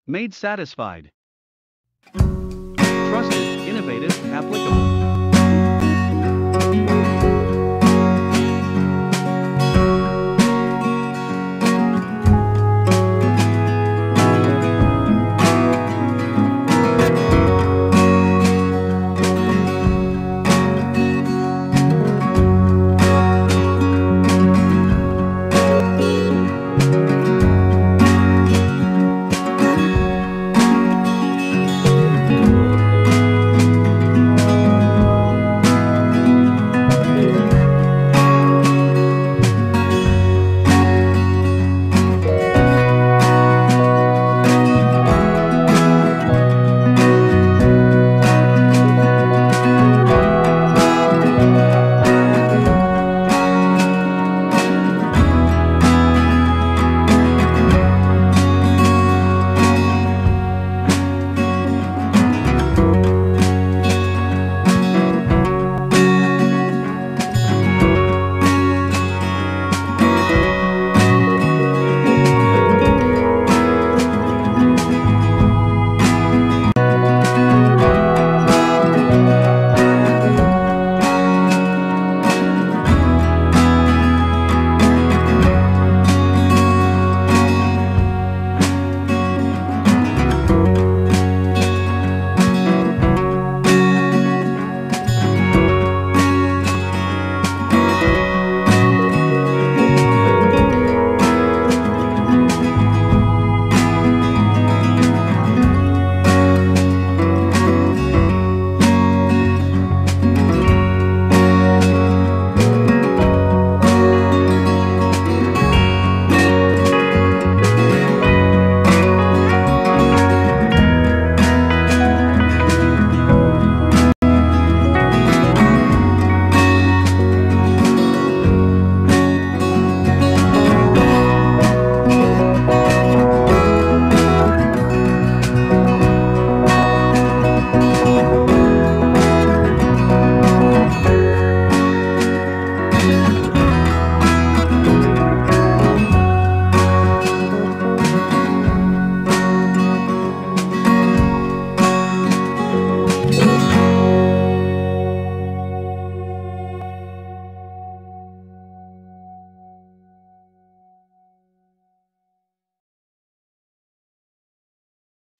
Made satisfied. Trusted, innovative, applicable.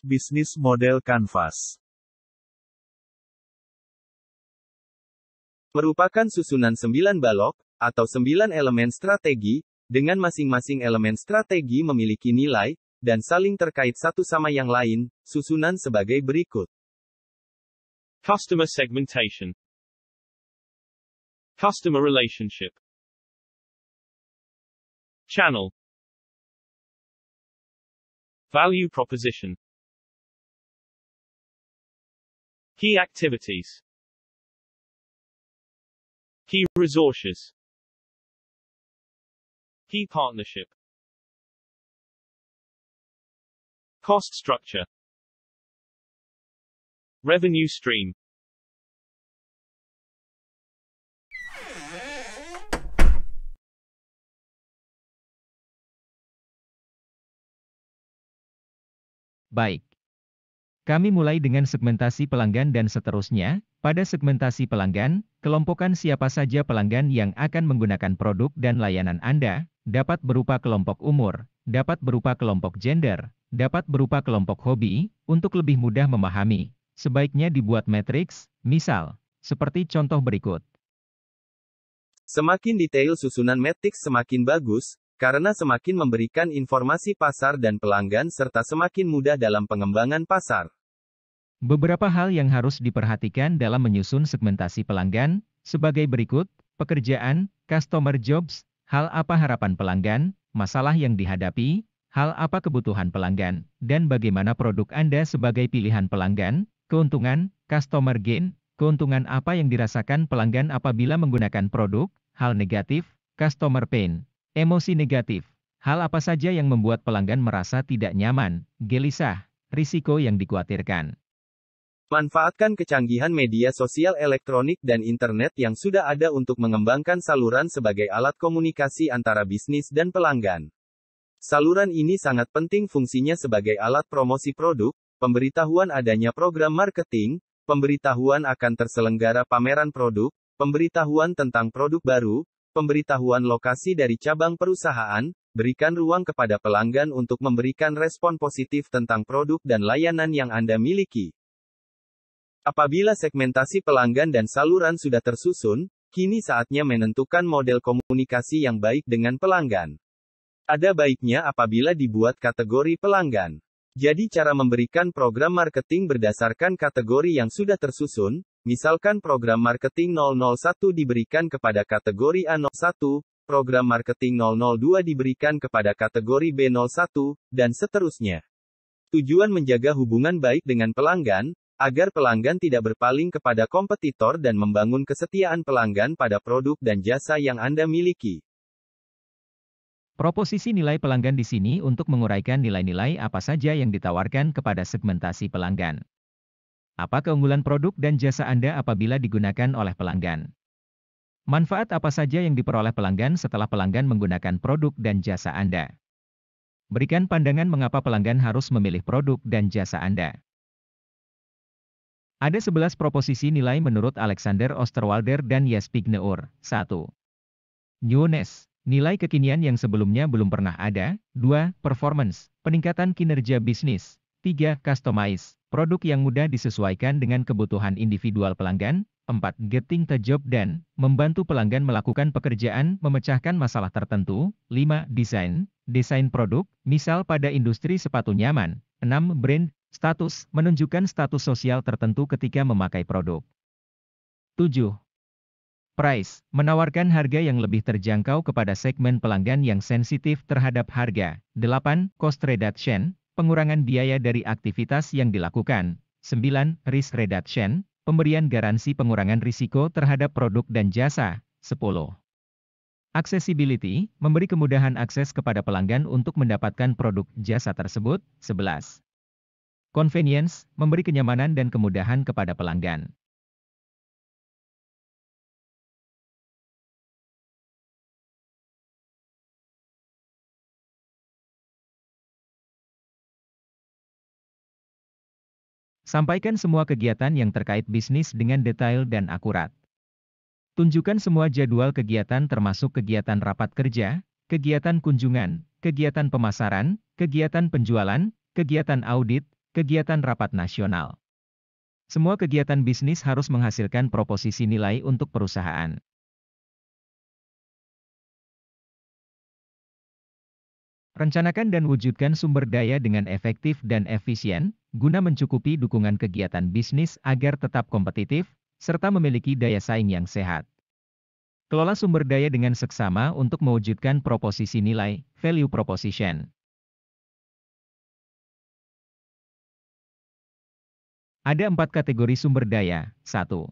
Bisnis model kanvas merupakan susunan 9 balok, atau 9 elemen strategi, dengan masing-masing elemen strategi memiliki nilai, dan saling terkait satu sama yang lain, susunan sebagai berikut. Customer segmentation. Customer relationship. Channel. Value proposition. Key activities. Key resources. Key partnership. Cost structure. Revenue stream. Baik. Kami mulai dengan segmentasi pelanggan dan seterusnya. Pada segmentasi pelanggan, kelompokkan siapa saja pelanggan yang akan menggunakan produk dan layanan Anda, dapat berupa kelompok umur, dapat berupa kelompok gender, dapat berupa kelompok hobi. Untuk lebih mudah memahami, sebaiknya dibuat matriks, misal, seperti contoh berikut. Semakin detail susunan matriks semakin bagus, karena semakin memberikan informasi pasar dan pelanggan serta semakin mudah dalam pengembangan pasar. Beberapa hal yang harus diperhatikan dalam menyusun segmentasi pelanggan, sebagai berikut: pekerjaan, customer jobs, hal apa harapan pelanggan, masalah yang dihadapi, hal apa kebutuhan pelanggan, dan bagaimana produk Anda sebagai pilihan pelanggan, keuntungan, customer gain, keuntungan apa yang dirasakan pelanggan apabila menggunakan produk, hal negatif, customer pain, emosi negatif, hal apa saja yang membuat pelanggan merasa tidak nyaman, gelisah, risiko yang dikhawatirkan. Manfaatkan kecanggihan media sosial elektronik dan internet yang sudah ada untuk mengembangkan saluran sebagai alat komunikasi antara bisnis dan pelanggan. Saluran ini sangat penting fungsinya sebagai alat promosi produk, pemberitahuan adanya program marketing, pemberitahuan akan terselenggara pameran produk, pemberitahuan tentang produk baru, pemberitahuan lokasi dari cabang perusahaan, berikan ruang kepada pelanggan untuk memberikan respon positif tentang produk dan layanan yang Anda miliki. Apabila segmentasi pelanggan dan saluran sudah tersusun, kini saatnya menentukan model komunikasi yang baik dengan pelanggan. Ada baiknya apabila dibuat kategori pelanggan. Jadi cara memberikan program marketing berdasarkan kategori yang sudah tersusun, misalkan program marketing 001 diberikan kepada kategori A01, program marketing 002 diberikan kepada kategori B01, dan seterusnya. Tujuan menjaga hubungan baik dengan pelanggan, agar pelanggan tidak berpaling kepada kompetitor dan membangun kesetiaan pelanggan pada produk dan jasa yang Anda miliki. Proposisi nilai pelanggan di sini untuk menguraikan nilai-nilai apa saja yang ditawarkan kepada segmentasi pelanggan. Apa keunggulan produk dan jasa Anda apabila digunakan oleh pelanggan? Manfaat apa saja yang diperoleh pelanggan setelah pelanggan menggunakan produk dan jasa Anda? Berikan pandangan mengapa pelanggan harus memilih produk dan jasa Anda. Ada 11 proposisi nilai menurut Alexander Osterwalder dan Yaspik Neur. 1. Newness. Nilai kekinian yang sebelumnya belum pernah ada. 2. Performance, peningkatan kinerja bisnis. 3. Customize, produk yang mudah disesuaikan dengan kebutuhan individual pelanggan. 4. Getting the job done, membantu pelanggan melakukan pekerjaan, memecahkan masalah tertentu. 5. Desain, desain produk, misal pada industri sepatu nyaman. 6. Brand, status, menunjukkan status sosial tertentu ketika memakai produk. 7. Price, menawarkan harga yang lebih terjangkau kepada segmen pelanggan yang sensitif terhadap harga. 8. Cost reduction, pengurangan biaya dari aktivitas yang dilakukan. 9. Risk reduction, pemberian garansi pengurangan risiko terhadap produk dan jasa. 10. Accessibility, memberi kemudahan akses kepada pelanggan untuk mendapatkan produk jasa tersebut. 11. Convenience, memberi kenyamanan dan kemudahan kepada pelanggan. Sampaikan semua kegiatan yang terkait bisnis dengan detail dan akurat. Tunjukkan semua jadwal kegiatan termasuk kegiatan rapat kerja, kegiatan kunjungan, kegiatan pemasaran, kegiatan penjualan, kegiatan audit, kegiatan rapat nasional. Semua kegiatan bisnis harus menghasilkan proposisi nilai untuk perusahaan. Rencanakan dan wujudkan sumber daya dengan efektif dan efisien, guna mencukupi dukungan kegiatan bisnis agar tetap kompetitif, serta memiliki daya saing yang sehat. Kelola sumber daya dengan seksama untuk mewujudkan proposisi nilai, value proposition. Ada 4 kategori sumber daya. 1.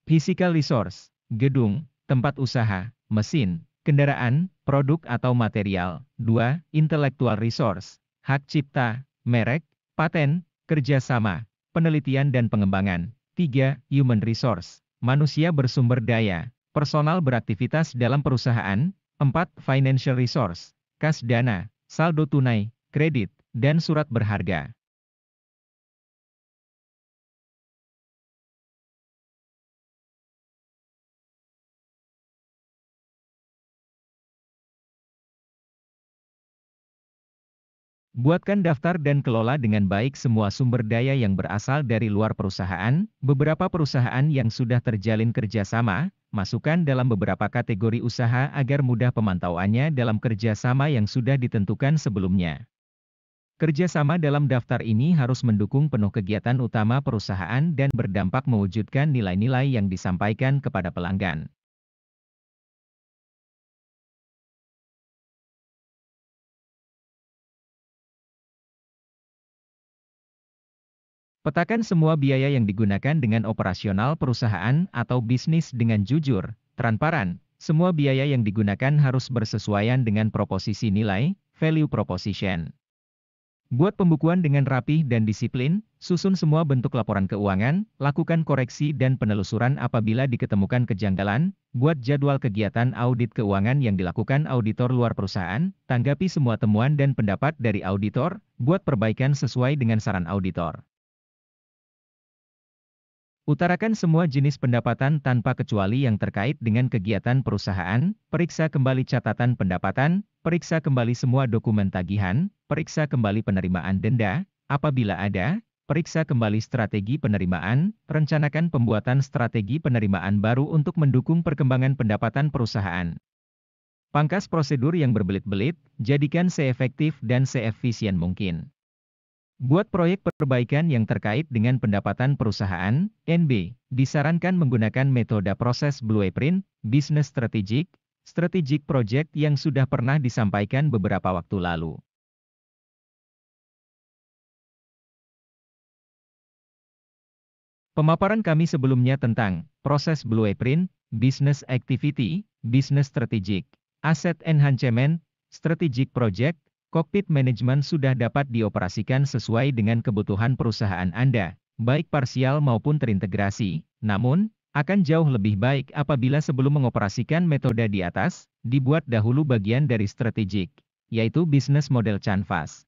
Physical resource, gedung, tempat usaha, mesin, kendaraan, produk atau material. 2. Intellectual resource, hak cipta, merek, paten, kerjasama, penelitian dan pengembangan. 3. Human resource, manusia bersumber daya, personal beraktivitas dalam perusahaan. 4. Financial resource, kas dana, saldo tunai, kredit, dan surat berharga. Buatkan daftar dan kelola dengan baik semua sumber daya yang berasal dari luar perusahaan. Beberapa perusahaan yang sudah terjalin kerjasama, masukkan dalam beberapa kategori usaha agar mudah pemantauannya dalam kerjasama yang sudah ditentukan sebelumnya. Kerjasama dalam daftar ini harus mendukung penuh kegiatan utama perusahaan dan berdampak mewujudkan nilai-nilai yang disampaikan kepada pelanggan. Petakan semua biaya yang digunakan dengan operasional perusahaan atau bisnis dengan jujur, transparan. Semua biaya yang digunakan harus bersesuaian dengan proposisi nilai, value proposition. Buat pembukuan dengan rapih dan disiplin, susun semua bentuk laporan keuangan, lakukan koreksi dan penelusuran apabila diketemukan kejanggalan, buat jadwal kegiatan audit keuangan yang dilakukan auditor luar perusahaan, tanggapi semua temuan dan pendapat dari auditor, buat perbaikan sesuai dengan saran auditor. Utarakan semua jenis pendapatan tanpa kecuali yang terkait dengan kegiatan perusahaan, periksa kembali catatan pendapatan, periksa kembali semua dokumen tagihan, periksa kembali penerimaan denda, apabila ada, periksa kembali strategi penerimaan, rencanakan pembuatan strategi penerimaan baru untuk mendukung perkembangan pendapatan perusahaan. Pangkas prosedur yang berbelit-belit, jadikan seefektif dan seefisien mungkin. Buat proyek perbaikan yang terkait dengan pendapatan perusahaan, NB, disarankan menggunakan metode proses blueprint, business strategic project yang sudah pernah disampaikan beberapa waktu lalu. Pemaparan kami sebelumnya tentang proses blueprint, business activity, business strategic, asset enhancement, strategic project, cockpit management sudah dapat dioperasikan sesuai dengan kebutuhan perusahaan Anda, baik parsial maupun terintegrasi. Namun, akan jauh lebih baik apabila sebelum mengoperasikan metode di atas, dibuat dahulu bagian dari strategic, yaitu business model canvas.